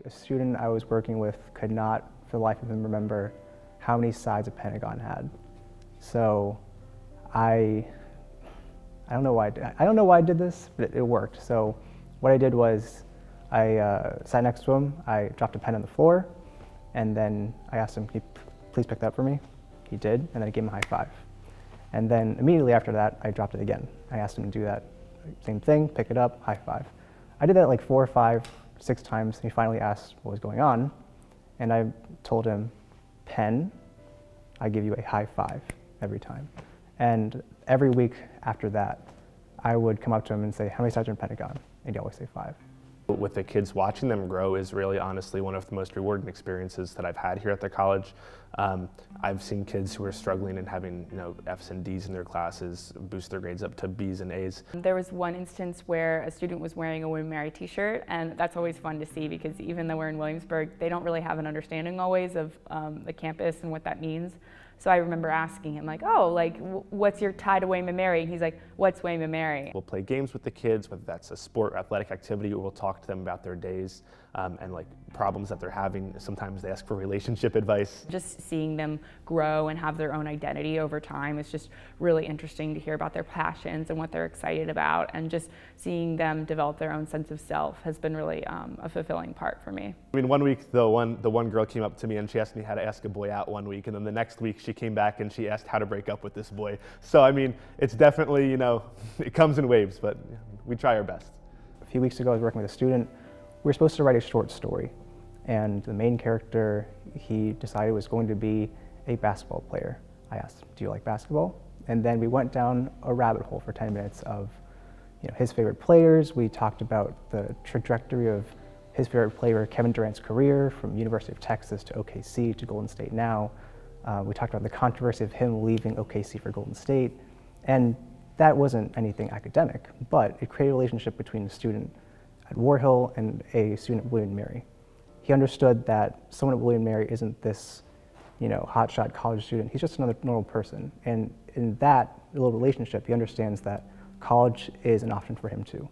A student I was working with could not, for the life of him, remember how many sides a pentagon had. So I don't know why I did this, but it worked. So what I did was I sat next to him, I dropped a pen on the floor, and then I asked him, "Can you please pick that up for me?" He did, and then I gave him a high five. And then immediately after that, I dropped it again. I asked him to do that same thing, pick it up, high five. I did that like 4 or 5, 6 times, and he finally asked what was going on, and I told him, "Pen, I give you a high five every time." And every week after that, I would come up to him and say, "How many sides are in Pentagon?" And he'd always say 5. With the kids, watching them grow is really honestly one of the most rewarding experiences that I've had here at the college. I've seen kids who are struggling and having F's and D's in their classes boost their grades up to B's and A's. There was one instance where a student was wearing a William & Mary t-shirt, and that's always fun to see because even though we're in Williamsburg, they don't really have an understanding always of the campus and what that means. So I remember asking him, like, "Oh, like, what's your tie to William & Mary?" And he's like, "What's William & Mary?" We'll play games with the kids, whether that's a sport or athletic activity, or we'll talk to them about their days and like problems that they're having. Sometimes they ask for relationship advice. Just seeing them grow and have their own identity over time is just really interesting to hear about their passions and what they're excited about, and just seeing them develop their own sense of self has been really a fulfilling part for me. I mean, one week the one girl came up to me and she asked me how to ask a boy out one week, and then the next week she came back and she asked how to break up with this boy. So I mean, it's definitely, it comes in waves, but we try our best. A few weeks ago, I was working with a student. We were supposed to write a short story, and the main character, he decided was going to be a basketball player. I asked, "Do you like basketball?" And then we went down a rabbit hole for 10 minutes of his favorite players. We talked about the trajectory of his favorite player, Kevin Durant's career, from University of Texas to OKC to Golden State now. We talked about the controversy of him leaving OKC for Golden State. And that wasn't anything academic, but it created a relationship between a student at War Hill and a student at William & Mary. He understood that someone at William & Mary isn't this hotshot college student. He's just another normal person. And in that little relationship, he understands that college is an option for him too.